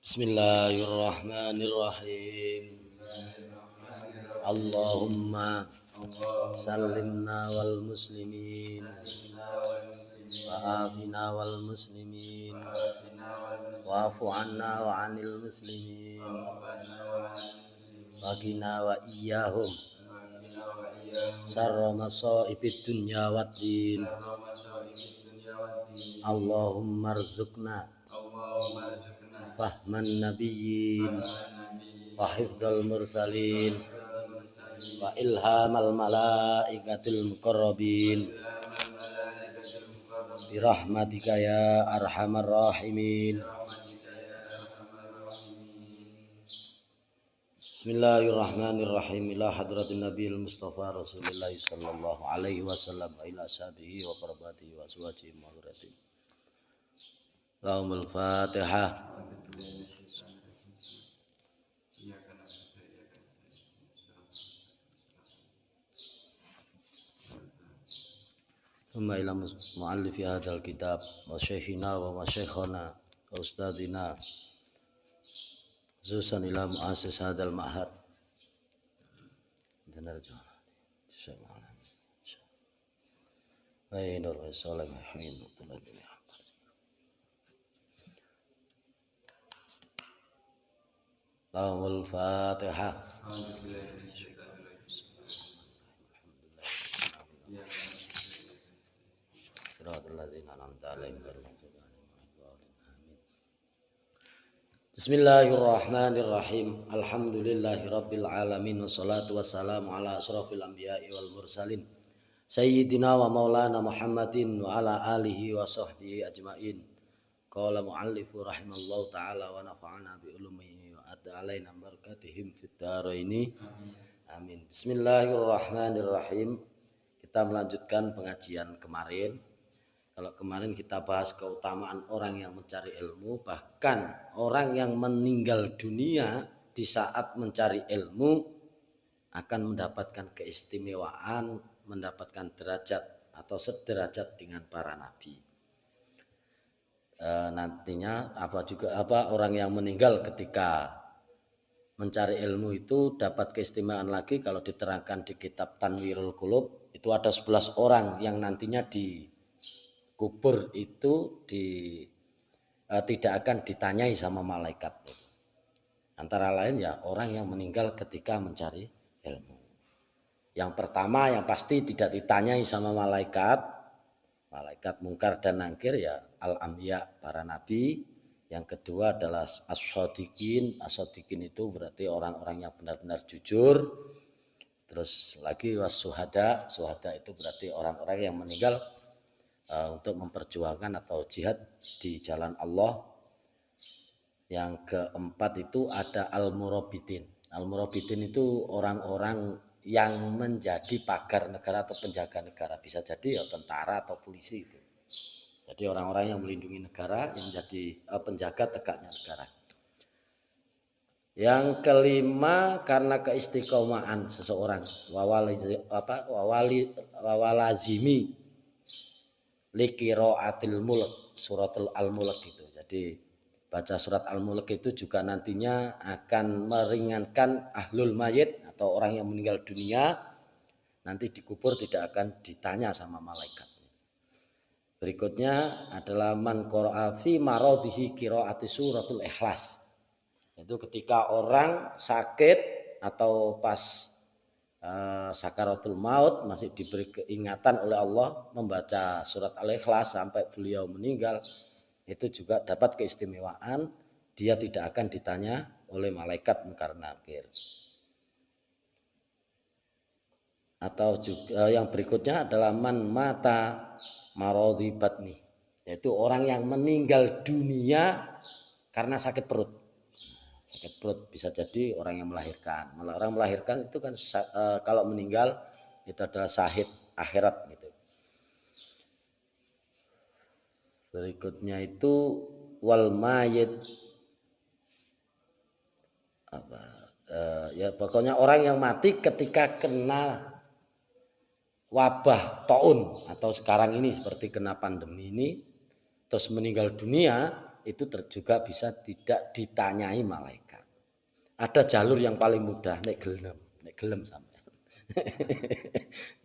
Bismillahirrahmanirrahim. Allahumma sallimna wal muslimin wa afina wal muslimin wa'fu anna wa 'anil muslimin wa qina wa iyyahum syarra masaibid dunya waddin. Allahumma rzuqna fahman nabiyyin wa hifdzal mursalin wa ilhamal malaikatil muqarrabin birahmatika ya arhamar rahimin. Bismillahirrahmanirrahim. Ila hadratin nabiyil mustafa rasulillah sallallahu alaihi wasallam wa ila sahbihi wa qarabatihi wa azwajihi maghfiratin. Lahumul Fatihah. Thumma ila muallifi hadzal kitab wa syekhina wa masyekhana wa ustadzina khususan ila muassis hadzal ma'had. Lahumul Fatihah. Bismillahirrahmanirrahim. Alhamdulillahirabbil alamin wassalatu wassalamu ala asrofil anbiya'i wal mursalin sayyidina wa maulana Muhammadin wa ala alihi wa sahbihi ajmain. Qala muallifu rahimallahu taala wa nafa'ana bi ulumihi wa adda alaina barakatihim fid dharaini amin. Bismillahirrahmanirrahim. Kita melanjutkan pengajian kemarin. Kalau kemarin kita bahas keutamaan orang yang mencari ilmu, bahkan orang yang meninggal dunia di saat mencari ilmu akan mendapatkan keistimewaan, mendapatkan derajat atau sederajat dengan para nabi. Nantinya orang yang meninggal ketika mencari ilmu itu dapat keistimewaan lagi. Kalau diterangkan di kitab Tanwirul Qulub, itu ada 11 orang yang nantinya kubur itu tidak akan ditanyai sama malaikat. Antara lain ya orang yang meninggal ketika mencari ilmu. Yang pertama yang pasti tidak ditanyai sama malaikat mungkar dan nangkir ya al-anbiya, para nabi. Yang kedua adalah as-shodiqin. As-shodiqin itu berarti orang-orang yang benar-benar jujur. Terus lagi was-suhada. Suhada itu berarti orang-orang yang meninggal untuk memperjuangkan atau jihad di jalan Allah. Yang keempat itu ada al-murabbitin. Al-murabbitin itu orang-orang yang menjadi pagar negara atau penjaga negara. Bisa jadi ya tentara atau polisi itu. Jadi orang-orang yang melindungi negara, yang menjadi penjaga tegaknya negara. Yang kelima karena keistiqomahan seseorang, wawalazimi liqiraatil mulk, suratul al-mulk gitu. Jadi baca surat al-mulk itu juga nantinya akan meringankan ahlul mayit atau orang yang meninggal dunia, nanti dikubur tidak akan ditanya sama malaikat. Berikutnya adalah man qara'a fi maradihi qiraati suratul ikhlas. Itu ketika orang sakit atau pas sakaratul maut masih diberi keingatan oleh Allah membaca surat al-ikhlas sampai beliau meninggal, itu juga dapat keistimewaan, dia tidak akan ditanya oleh malaikat mungkar nakir. Atau juga yang berikutnya adalah man mata maradhi batni, yaitu orang yang meninggal dunia karena sakit perut. Sakit perut bisa jadi orang yang melahirkan. Orang melahirkan itu kan kalau meninggal itu adalah syahid akhirat gitu. Berikutnya itu wal mayit ya pokoknya orang yang mati ketika kena wabah taun atau sekarang ini seperti kena pandemi ini terus meninggal dunia, itu juga bisa tidak ditanyai malaikat. Ada jalur yang paling mudah, nek gelem sampai.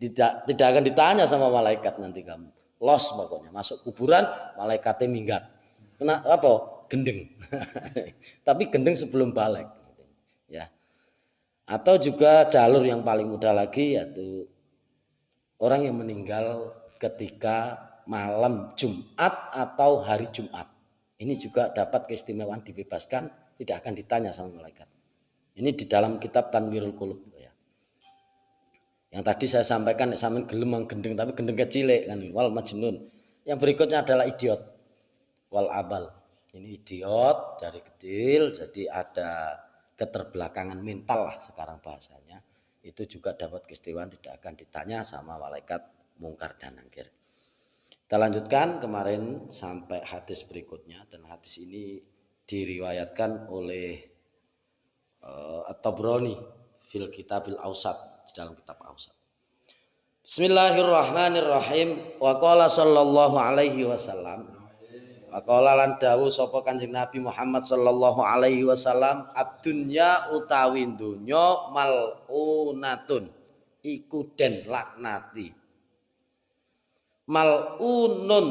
tidak akan ditanya sama malaikat nanti kamu. Los pokoknya, masuk kuburan malaikatnya minggat. Kena apa? Gendeng. Tapi gendeng sebelum balik. Ya. Atau juga jalur yang paling mudah lagi yaitu orang yang meninggal ketika malam Jumat atau hari Jumat. Ini juga dapat keistimewaan dibebaskan, tidak akan ditanya sama malaikat. Ini di dalam kitab Tanwirul Qulub ya. Yang tadi saya sampaikan sampean gelem gendeng tapi gendeng kecil kan wal majnun. Yang berikutnya adalah idiot wal abal. Ini idiot dari kecil jadi ada keterbelakangan mental lah sekarang bahasanya. Itu juga dapat keistimewaan tidak akan ditanya sama malaikat mungkar dan nakir. Kita lanjutkan kemarin sampai hadis berikutnya dan hadis ini diriwayatkan oleh At-Tabrani fil Kitabil Awsat di dalam kitab Awsat. Bismillahirrahmanirrahim. Wa qala sallallahu alaihi wasallam. Wa qala lan dawuh sapa Kanjeng Nabi Muhammad sallallahu alaihi wasallam, ad-dunya utawi donya mal'unatun iku den laknati. Mal'unun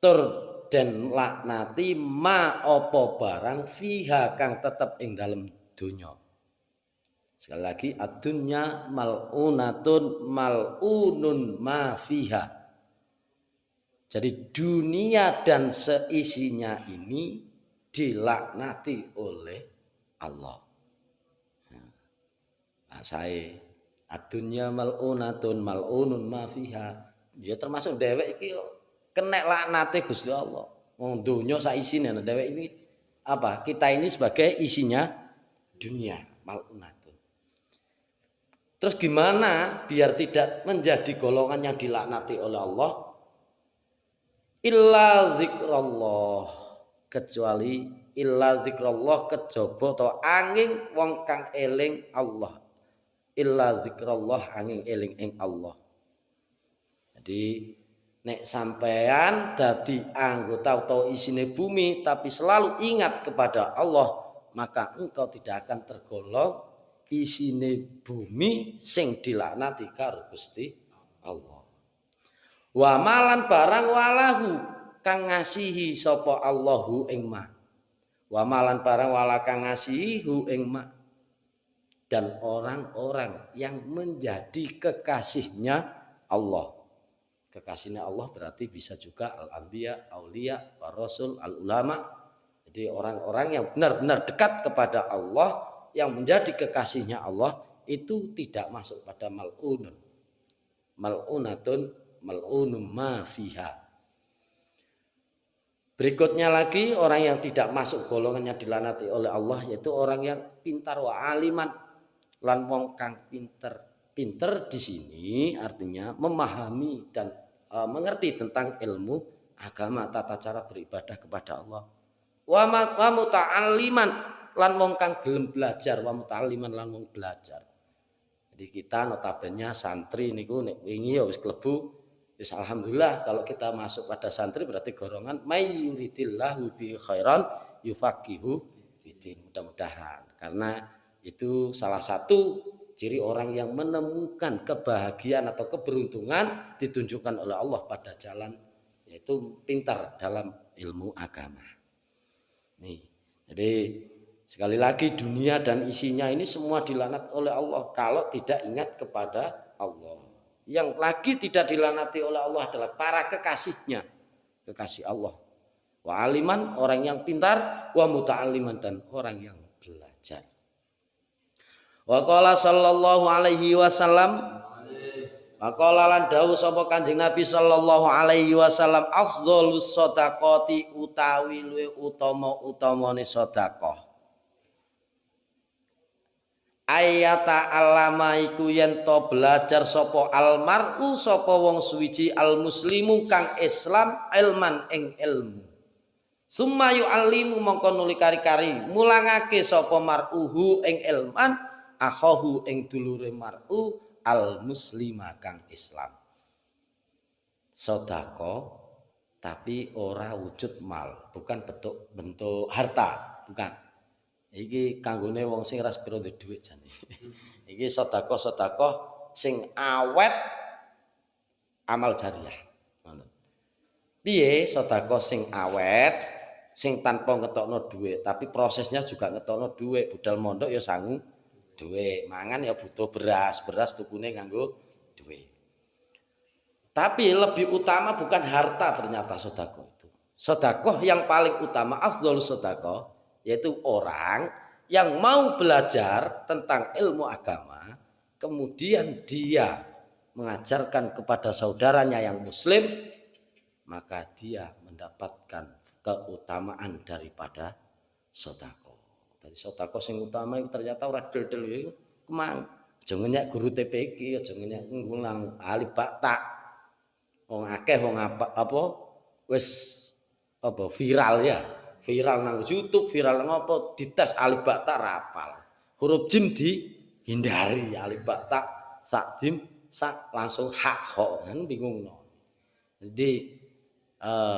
tur den laknati ma apa barang fiha kang tetep ing dalem donya. Sekali lagi ad-dunya mal'unatun mal'unun ma fiha. Jadi dunia dan seisinya ini dilaknati oleh Allah. Nah, saya ad-dunya mal'unatun mal'unun ma fiha. Ya termasuk dhewek iki kena laknate Gusti Allah. Wong donya sak isine dhewek ini apa? Kita ini sebagai isinya dunia, mal'unatun. Terus gimana biar tidak menjadi golongan yang dilaknati oleh Allah? Illa zikrullah, kecuali illa zikrullah kejaba to angin wong kang eling Allah. Illa zikrullah angin eling ing Allah. Jadi nek sampean dadi anggota atau isine bumi tapi selalu ingat kepada Allah, maka engkau tidak akan tergolong isine bumi sing dilaknati karo Gusti Allah. Wa malan barang walahu kang ngasihi sapa Allahu ing ma. Wa malan barang wala kang ngasihi hu ing ma. Dan orang-orang yang menjadi kekasihnya Allah. Kekasihnya Allah berarti bisa juga al-anbiya, aulia, rasul, al-ulama. Jadi orang-orang yang benar-benar dekat kepada Allah yang menjadi kekasihnya Allah itu tidak masuk pada mal'unun. Mal'unatun mal'unum ma fiha. Berikutnya lagi orang yang tidak masuk golongannya dilaknati oleh Allah yaitu orang yang pintar wa aliman lan wong kang pinter. Pinter di sini artinya memahami dan mengerti tentang ilmu agama, tata cara beribadah kepada Allah. Wa muta'alliman lan wong kang gelem belajar, wa muta'alliman lan wong belajar. Jadi kita notabene santri niku nek wingi ya wis klebu, wis alhamdulillah kalau kita masuk pada santri berarti golongan may yuridillahu bi khairan yufaqihu fiddin. Mudah-mudahan karena itu salah satu ciri orang yang menemukan kebahagiaan atau keberuntungan ditunjukkan oleh Allah pada jalan yaitu pintar dalam ilmu agama. Nih, jadi sekali lagi dunia dan isinya ini semua dilaknat oleh Allah kalau tidak ingat kepada Allah. Yang lagi tidak dilaknati oleh Allah adalah para kekasihnya, kekasih Allah. Wa aliman orang yang pintar, wa muta'alliman dan orang yang belajar. Wa qala sallallahu alaihi wasallam wa qala lan dawuh sapa Kanjeng Nabi sallallahu alaihi wasallam afdhalus shadaqati utawi luwih utama-utamane sedekah ayata alama iku yen to belajar sapa almar'u sapa wong suwiji almuslimu kang Islam ilman ing ilmu summa yu'allimu mongko nuli kari-kari mulangake sapa mar'uhu ing ilman akhahu ing dulure mar'u al muslima kang Islam. Sedekah tapi ora wujud mal, bukan bentuk harta, bukan. Iki kanggone wong sing ras pira duit jane. Iki sedekah sing awet amal jariah. Ngono. Piye sedekah sing awet sing tanpa ngetokno duit, tapi prosesnya juga ngetokno duit. Budal mondok ya sangu duit, mangan ya butuh beras tukune nganggo duit. Tapi lebih utama bukan harta ternyata sedekah itu. Sedekah yang paling utama afdhol sedekah yaitu orang yang mau belajar tentang ilmu agama, kemudian dia mengajarkan kepada saudaranya yang muslim, maka dia mendapatkan keutamaan daripada sedekah. Jadi sedekah sing utama itu ternyata ora del-del iku kemang. Aja ngenyek guru TPQ, aja ngenyek ngulang alif ba ta. Wong akeh wong apa wis apa viral ya. Viral nang YouTube, viral nang apa dites alif ba ta rapal. Huruf jim dihindari alif ba ta sak jim sak langsung hak ho kan bingungno. Jadi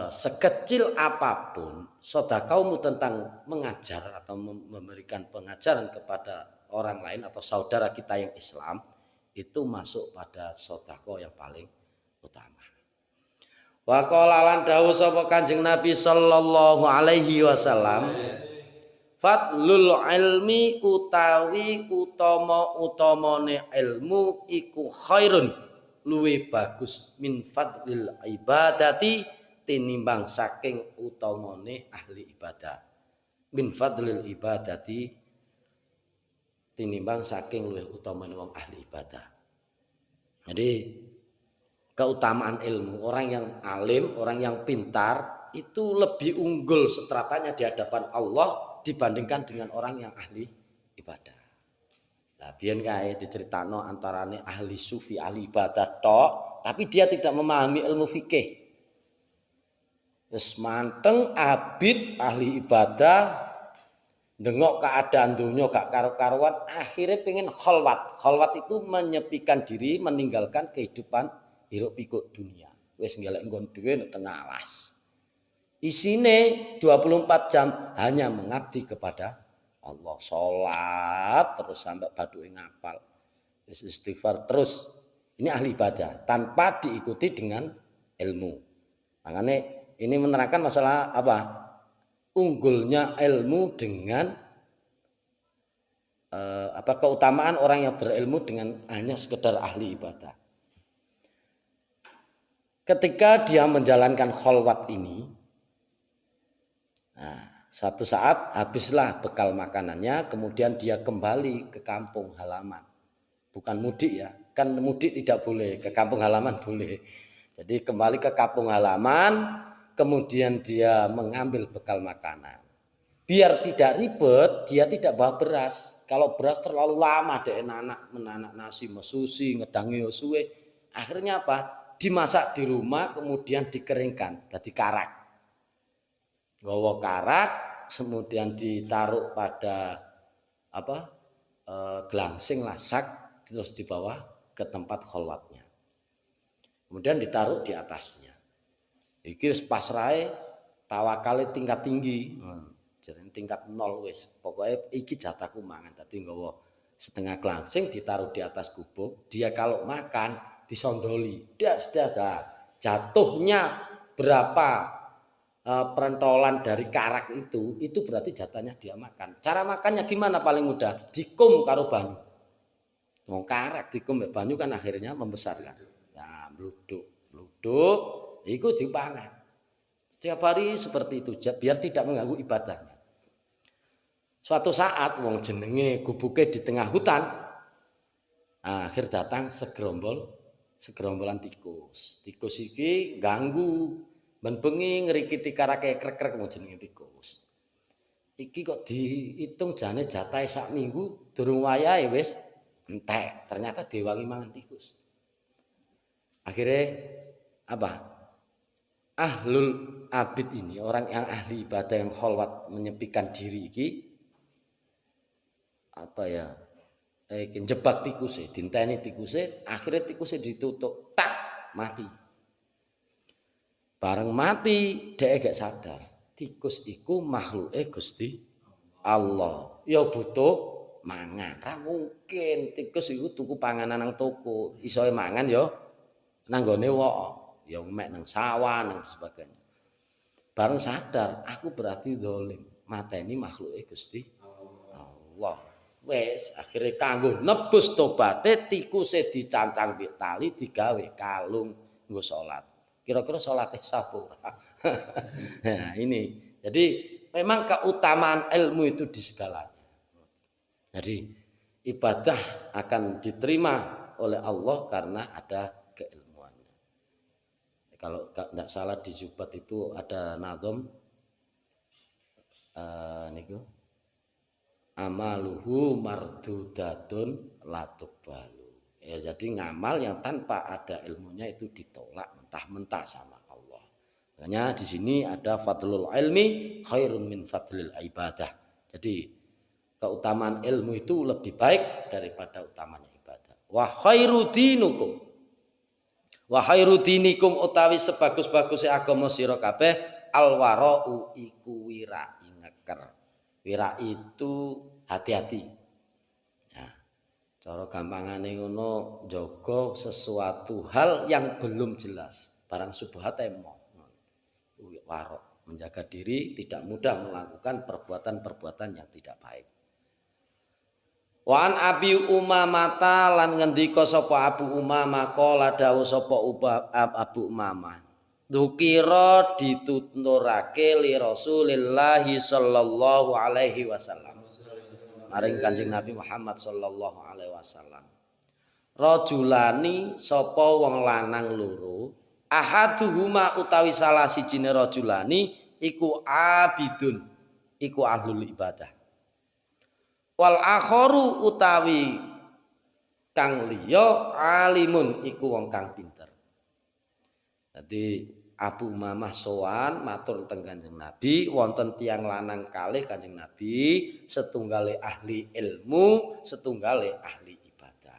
sekecil apapun sedekahmu tentang mengajar atau memberikan pengajaran kepada orang lain atau saudara kita yang Islam itu masuk pada sedekah yang paling utama. Wa qala lan dawuh sapa Kanjeng Nabi sallallahu alaihi wasallam, fadlul ilmi utawi utamane ilmu iku khairun luwih bagus min fadlil ibadati tinimbang saking utamane ahli ibadah. Min fadlil ibadati tinimbang saking luwih utamane wong ahli ibadah. Jadi keutamaan ilmu, orang yang alim, orang yang pintar itu lebih unggul stratanya di hadapan Allah dibandingkan dengan orang yang ahli ibadah. Nah, biyen kae diceritakno antarane ahli sufi, ahli ibadah tok, tapi dia tidak memahami ilmu fikih. Wis manteng abid ahli ibadah ndengok keadaan dunia gak karo-karuan, akhirnya pengen khalwat. Khalwat itu menyepikan diri, meninggalkan kehidupan hiruk pikuk dunia. Wis ngelek nggon dhewe nek tengah alas. Isine 24 jam hanya mengabdi kepada Allah, sholat terus sampai baduke ngapal. Wis istighfar terus. Ini ahli ibadah tanpa diikuti dengan ilmu. Makanya ini menerangkan masalah apa? Unggulnya ilmu dengan keutamaan orang yang berilmu dengan hanya sekedar ahli ibadah. Ketika dia menjalankan kholwat ini, nah, suatu saat habislah bekal makanannya, kemudian dia kembali ke kampung halaman. Bukan mudik ya, kan mudik tidak boleh, ke kampung halaman boleh. Jadi kembali ke kampung halaman, kemudian dia mengambil bekal makanan. Biar tidak ribet, dia tidak bawa beras. Kalau beras terlalu lama deh menanak nasi mesusi, ngedangi suwe. Akhirnya apa? Dimasak di rumah, kemudian dikeringkan, jadi karak. Gawa karak, kemudian ditaruh pada gelangsing lasak, terus dibawa ke tempat kholwatnya. Kemudian ditaruh di atasnya. Iki pasrahe tawakale tingkat tinggi. Jadi tingkat 0 wis. Pokoknya iki jatahku mangan. Dadi nggawa setengah gelangsing ditaruh di atas gubuk. Dia kalau makan disondoli. Das. Jatuhnya berapa perentolan dari karak itu berarti jatahnya dia makan. Cara makannya gimana paling mudah? Dikum karo banyu. Wong karak dikum mbek banyu kan akhirnya membesarkan. Nah, bluduk. Iku dipangan. Setiap hari seperti itu biar tidak mengganggu ibadahnya. Suatu saat wong jenenge gubuke di tengah hutan. Akhir datang segerombolan tikus. Tikus iki ganggu ben bengi ngrikiti karake krek-krek wong jenenge tikus. Iki kok dihitung jane jatahe sak minggu durung wayahe wis entek. Ternyata diwangi mangan tikus. Akhirnya apa? Ahlul abid ini, orang yang ahli ibadah yang kholwat menyepikan diri iki jebak tikusnya, dinteni tikusnya, akhirnya tikusnya ditutup, tak mati. Bareng mati dhek gak sadar. Tikus iku makhluke Gusti Allah. Ya butuh mangan. Ra mungkin tikus iku tuku panganan nang toko. Iso mangan ya nang gone wok. Ya mek nang sawah nang sebagainya. Bareng sadar, aku berarti zalim. Mateni makhluke Gusti Allah. Wes akhirnya kanggo nebus tobaté tikuse dicancang mbek tali digawe kalung nggo salat. Kira-kira salate sapa? Nah, ini. Jadi memang keutamaan ilmu itu di segalanya. Jadi ibadah akan diterima oleh Allah karena ada keilmuannya. Kalau tidak salah di Zubat itu ada nazam niku amaluhu mardudatun latubalu. Ya, jadi ngamal yang tanpa ada ilmunya itu ditolak mentah-mentah sama Allah. Makanya di sini ada fadlul ilmi khairun min fadlil ibadah. Jadi keutamaan ilmu itu lebih baik daripada utamanya ibadah. Wa khairu dinukum. Wa khairu dinikum utawi sebagus-bagusnya agama sira kabeh alwara'u iku wirai ngeker. Wira itu hati-hati. Nah, cara gampangane ngono jaga sesuatu hal yang belum jelas. Barang subhat emo. Warok, menjaga diri tidak mudah melakukan perbuatan-perbuatan yang tidak baik. Wa an Abi Umamah lan ngendika sapa Abu Umamah qala dawuh sapa Abu Umamah dzukira dituturake li Rasulillah sallallahu alaihi wasallam maring Kanjeng Nabi Muhammad sallallahu alaihi wasallam rajulani sapa wong lanang loro ahaduhuma utawi salah sijine rajulani iku abidun iku ahlul ibadah wal akharu utawi kang liya alimun iku wong kang pinter. Jadi Abu Umamah sowan matur teng Kanjeng Nabi wonten tiyang lanang kalih Kanjeng Nabi setunggale ahli ilmu setunggale ahli ibadah.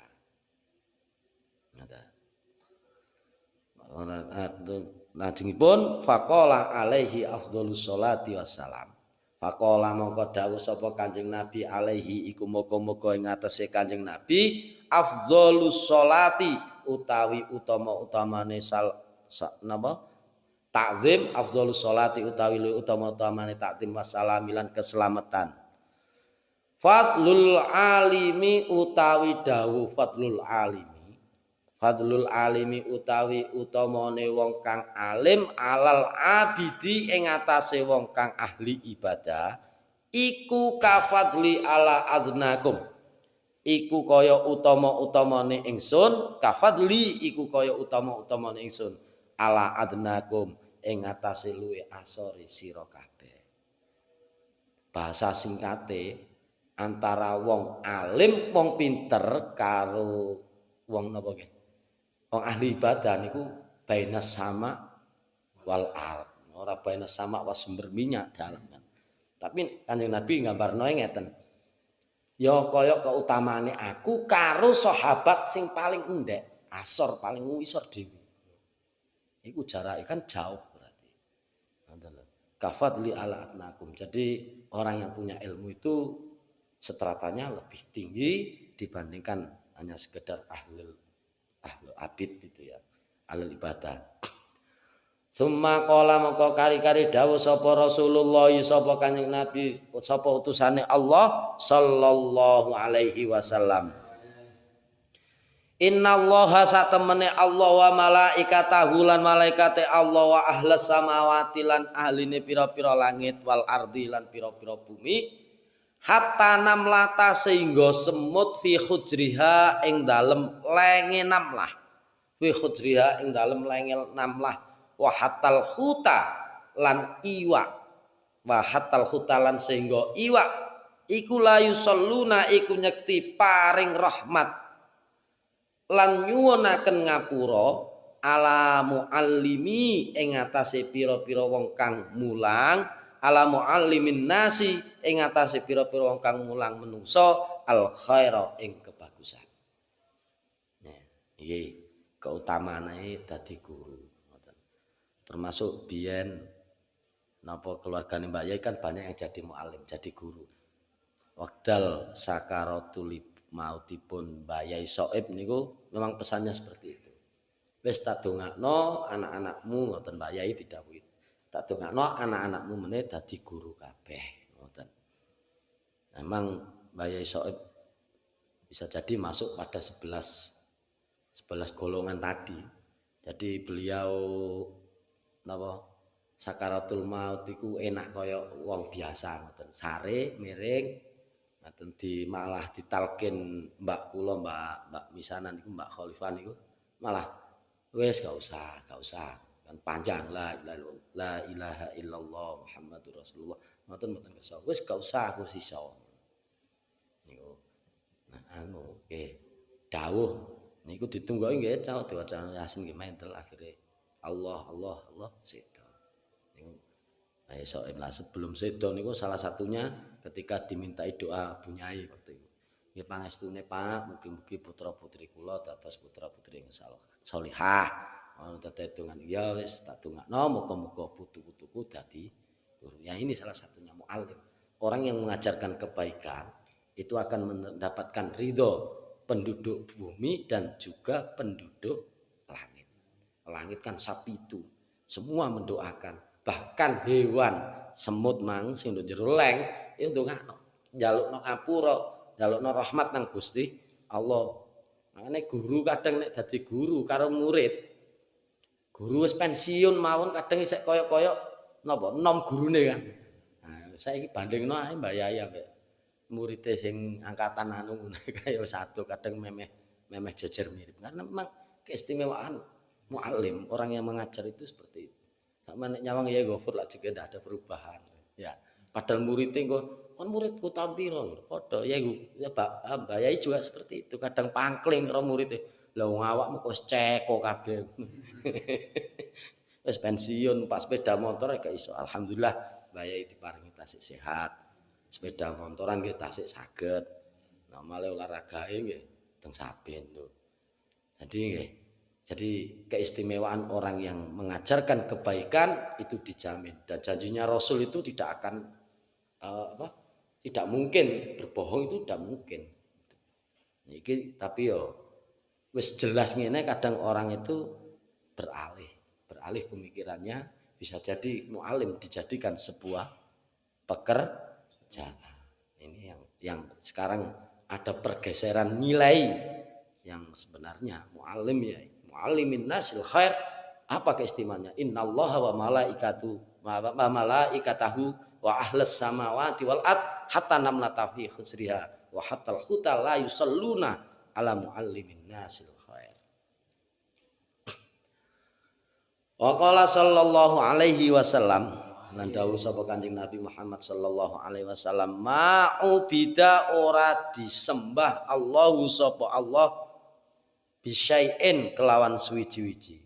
Lajengipun faqala alaihi afdhalus sholati wassalam. Faqala mongko dawuh sapa Kanjeng Nabi alaihi iku moga-moga ing atase Kanjeng Nabi afdhalus sholati utawi utama-utamane napa takzim afdhalus sholati utawi utama-utamane takzim wassalamilan keselamatan fadlul alimi utawi dawuh fadlul alimi fadlul alimi utawi utamane wong kang alim alal abidi ing atase wong kang ahli ibadah iku kafadli ala adnakum iku kaya utama-utamane ingsun kafadli iku kaya utama-utamane ingsun ala adnakum ing atase luwe asore sira kabeh. Bahasa singkate antara wong alim wong pinter karo wong napa nggih wong ahli ibadah niku bainas sama wal ard. Ora bainas sama was sumber minyak dalam kan. Tapi Kanjeng Nabi nggambarno ngeten. Ya kaya keutamaane aku karo sahabat sing paling endek, asor paling ngisor dhewe. Iku jarake kan jauh berarti. Kafadli ala atnakum. Jadi orang yang punya ilmu itu stratanya lebih tinggi dibandingkan hanya sekedar ahlul abid itu ya, ahlul ibadah. Summa qala mongko kari-kari dawuh sapa Rasulullah sapa Kanjeng Nabi sapa utusane Allah sallallahu alaihi wasallam. Innallaha satemene Allah wa malaikatahu lan malaikate Allah wa ahlas samawati lan ahline pira-pira langit wal ardi lan pira-pira bumi hatta namlata sehingga semut fi hujriha ing dalem lenge namlah fi hujriha ing dalem lenge namlah wa hatal huta lan iwa wa hatal huta lan sehingga iwa iku layu salluna iku nyekti paring rahmat lan nyuwunaken ngapura ala muallimi ing atase pira-pira wong kang mulang ala muallimin nasi ing atase pira-pira wong kang mulang menungso al khaira ing kebagusan. Nah, iki keutamaane dadi guru. termasuk biyen napa keluargane Mbak Yai kan banyak yang jadi muallim, jadi guru. Wekdal sakaratul mautipun Mbak Yai Soib niku memang pesannya seperti itu. Wis tak dongakno anak-anakmu ngoten Mbak Yai didhawuhi. Tak dongakno anak-anakmu meneh dadi guru kabeh ngoten. Memang Mbak Yai Soib bisa jadi masuk pada 11 golongan tadi. Jadi beliau napa sakaratul maut iku enak kaya wong biasa ngoten. Sare miring ngoten malah ditalkin Mbak kula Mbak Misanan niku Mbak Khalifah niku malah wis gak usah kan panjang la ilaha illallah Muhammadur Rasulullah ngoten mboten kersa wis gak usah aku sisa niku nah nggih dawuh niku ditunggu nggih cawak diwaca Yasin nggih mentel akhire Allah sedo niku nah iso sebelum sedo niku salah satunya ketika dimintai doa Bunyai waktu itu nggih pangestune Pak mugi-mugi putra-putri kula dados putra-putri insyaallah sholihah ana tetedongan ya wis tak dongakno muga-muga putu-putuku dadi guru ya ini salah satunya muallim orang yang mengajarkan kebaikan itu akan mendapatkan ridho penduduk bumi dan juga penduduk langit. Langit kan sapitu, semua mendoakan. Bahkan hewan semut mang sing jero leng itu ndongakno, njalukno ngapura, njalukno rahmat nang Gusti Allah. Makane guru kadang nek dadi guru karo murid, guru wis pensiun mawon kadang isih kaya-kaya napa nom gurune kan. Nah, saiki bandingno ae Mbak Yai ambek muridé sing angkatan anu kaya satu kadang memeh jejer mirip karena memang keistimewaan muallim orang yang mengajar itu seperti itu sama nek nyawang ya Ghafur lah juga tidak ada perubahan ya padahal muridé kok kon muridku tampil padha ya Mbak Yai juga seperti itu kadang pangkling karo muridé lha wong awakmu kok ceko kabeh wis pensiun pas sepeda motor gak iso alhamdulillah Mbak Yai diparingi tasik sehat sepeda motoran nggih tasik saged. Nah, malah olahragae nggih teng saben lho. Jadi keistimewaan orang yang mengajarkan kebaikan itu dijamin dan janjinya Rasul itu tidak akan tidak mungkin berbohong itu tidak mungkin. Iki tapi yo wis jelas ngene kadang orang itu beralih pemikirannya bisa jadi mualim dijadikan sebuah pekerjaan. Ini yang sekarang ada pergeseran nilai yang sebenarnya muallim ya muallimin nasil khair apa keistimewaannya innallaha wa malaikatahu wa ahlas samawati wal ard hatta namlata fi khusriha wa hatta al-huta la yusalluna ala muallimin nasil khair wa qala sallallahu alaihi wasallam lan dawuh sapa Kanjeng Nabi Muhammad sallallahu alaihi wasallam ma'ubida ora disembah Allahu sapa Allah bisyai'in kelawan suwiji-wiji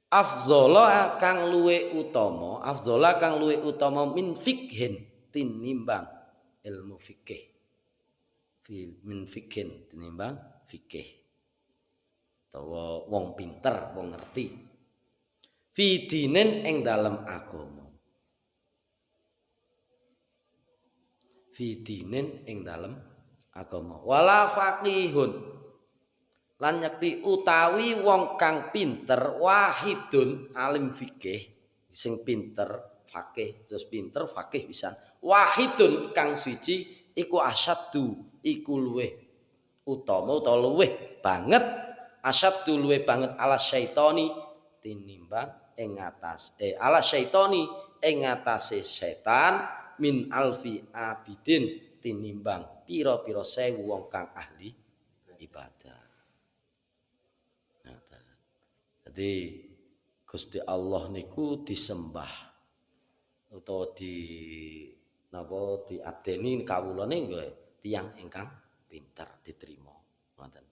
afdhala kang luwe utama min fikhin tinimbang ilmu fikih min fikhin tinimbang fikih utawa wong pinter wong ngerti fidinen ing dalam agama fidinen ing dalam agama wala faqihun lan nyekti utawi wong kang pinter wahidun alim fikih sing pinter fakih terus pinter fakih pisan wahidun kang siji iku asyaddu iku luweh utama utawa luweh banget asyaddu luweh banget alas syaitani tinimbang ing atas ala syaitani ing atase setan min alfi abidin tinimbang pira-pira sewu wong kang ahli ibadah. Nah, jadi Gusti Allah niku disembah utawa diadeni kawulane nggih tiyang ingkang pinter diterima ngoten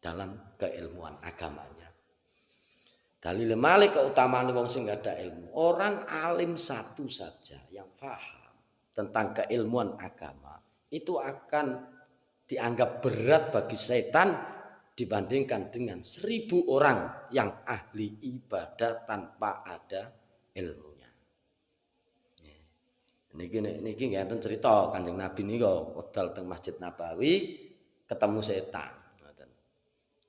dalam keilmuan agamanya. Dalil malik keutamaan wong sing gak ada ilmu. Orang alim satu saja yang paham tentang keilmuan agama itu akan dianggap berat bagi setan dibandingkan dengan 1000 orang yang ahli ibadah tanpa ada ilmunya. Niki ngeten cerita Kanjeng Nabi nika wedal teng Masjid Nabawi ketemu setan. Ngoten.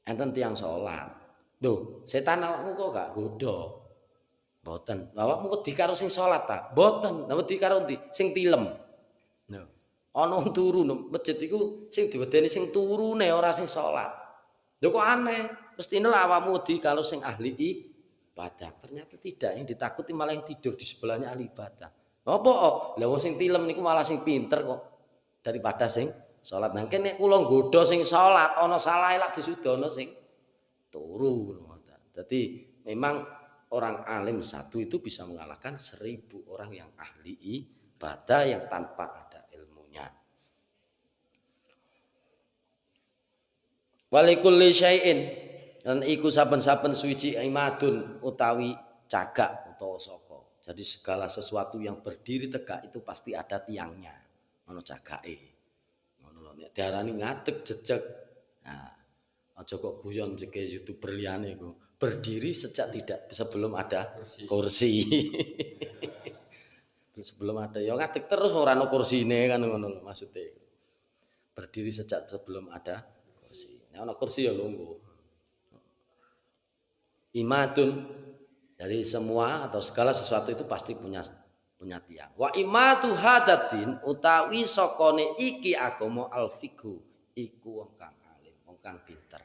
Enten tiyang salat. Lho, setan awakmu kok gak godha? Mboten. Awakmu wedi karo sing salat ta? Mboten. Lah wedi karo ndi? Sing tilem. Lho. Ana wong turu nang masjid iku sing diwedeni sing turune ora sing salat. Lho kok aneh? Mestine awakmu wedi kalau sing ahli ibadah. Ternyata tidak, yang ditakuti malah yang tidur di sebelahnya ahli ibadah. Apa? Lah wong sing tilem niku malah sing pinter kok daripada sing salat. Nah kene kula nggodha sing salat ana salahe lak disudono sing turu. Dadi memang orang alim satu itu bisa mengalahkan 1000 orang yang ahli ibadah yang tanpa ada ilmunya. Walikulli syai'in, dan iku saben-saben suci imadun utawi cagak utawa saka. Jadi segala sesuatu yang berdiri tegak itu pasti ada tiangnya, ono cagake. Ngono lho, nek diarani ngadeg jejeg. Nah, aja kok guyon jeke YouTuber liyane iku. Berdiri sejak tidak sebelum ada kursi. Sebelum ada ya ngadeg terus ora ono kursine kan ngono lho maksude. Berdiri sejak sebelum ada kursi. Nek ono kursi ya lungguh. Imadun, jadi semua atau segala sesuatu itu pasti punya tiang. Wa imatu hadatin utawi sokone iki agama al-fiqhu iku wong kang alim, wong kang pinter.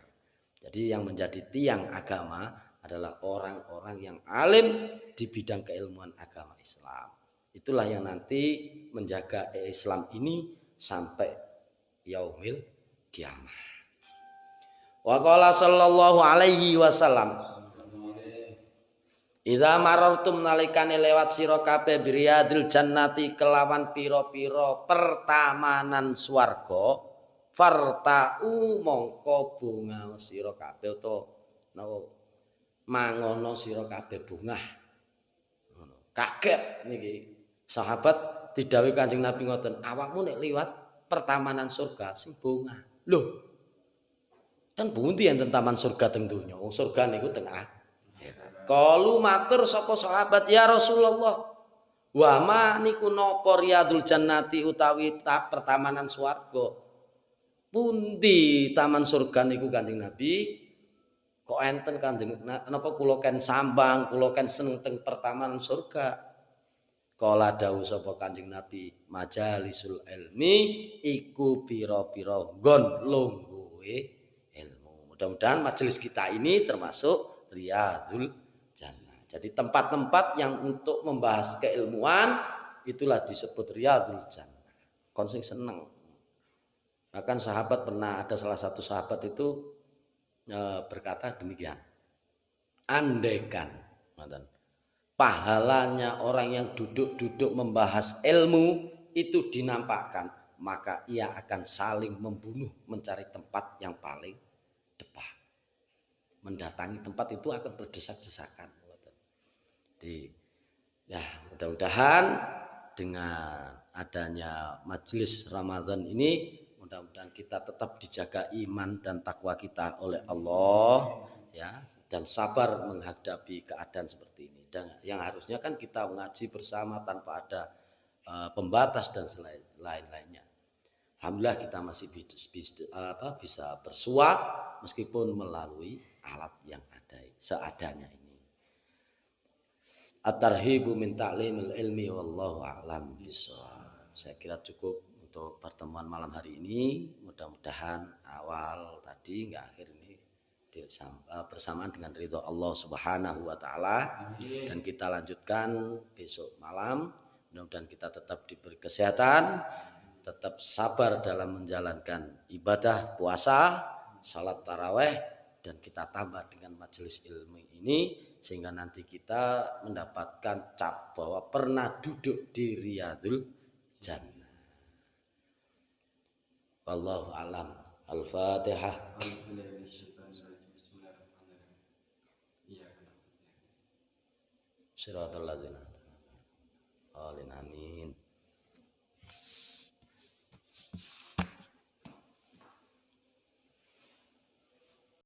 Jadi yang menjadi tiang agama adalah orang-orang yang alim di bidang keilmuan agama Islam. Itulah yang nanti menjaga Islam ini sampai yaumil kiamah. Wa qala sallallahu alaihi wasallam, Iza marartum nalikane lewat sira kabeh biriyadil jannati kelawan pira-pira pertamanan swarga fartau mongko bunga sira kabeh utawa napa mangono sira kabeh bungah. Kaget niki sahabat didhawuhi Kanjeng Nabi ngoten, awakmu nek liwat pertamanan surga sing bungah. Lho, kan pundi enten taman surga teng donya? Wong surga niku teng Kalu matur sapa sahabat ya Rasulullah. Wa ma niku napa riyadul jannati utawi pertamanan swarga. Pundi taman surga niku Kanjeng Nabi? Kok enten Kanjeng napa kula ken sambang, kula ken seneng teng pertamanan surga. Kala dawuh sapa Kanjeng Nabi, majalisul ilmi iku pira-pira nggon lungguhe ilmu. Mudah-mudahan majelis kita ini termasuk riyadul jannah. Jadi tempat-tempat yang untuk membahas keilmuan itulah disebut riyadul jannah. Kon sing seneng. Bahkan sahabat pernah ada salah satu sahabat itu berkata demikian. Andaikan pahalanya orang yang duduk-duduk membahas ilmu itu dinampakkan, maka ia akan saling membunuh mencari tempat yang paling depan. Mendatangi tempat itu akan berdesak-desakan. Jadi, ya mudah-mudahan dengan adanya majelis Ramadan ini, mudah-mudahan kita tetap dijaga iman dan takwa kita oleh Allah, ya, dan sabar menghadapi keadaan seperti ini. Dan yang harusnya kan kita mengaji bersama tanpa ada pembatas dan lain-lainnya. Alhamdulillah kita masih bisa bersua meskipun melalui alat yang ada seadanya ini. At-tarhibu min ta'limil ilmi wallahu a'lam bishawab. Saya kira cukup untuk pertemuan malam hari ini. Mudah-mudahan awal tadi enggak akhir ini bersamaan dengan ridho Allah Subhanahu wa taala, dan kita lanjutkan besok malam. Mudah-mudahan kita tetap diberi kesehatan, tetap sabar dalam menjalankan ibadah puasa, salat taraweh, dan kita tambah dengan majelis ilmu ini sehingga nanti kita mendapatkan cap bahwa pernah duduk di Riyadul Jannah. Wallahu a'lam. Al-Fatihah. Shiratal ladzina. Amin.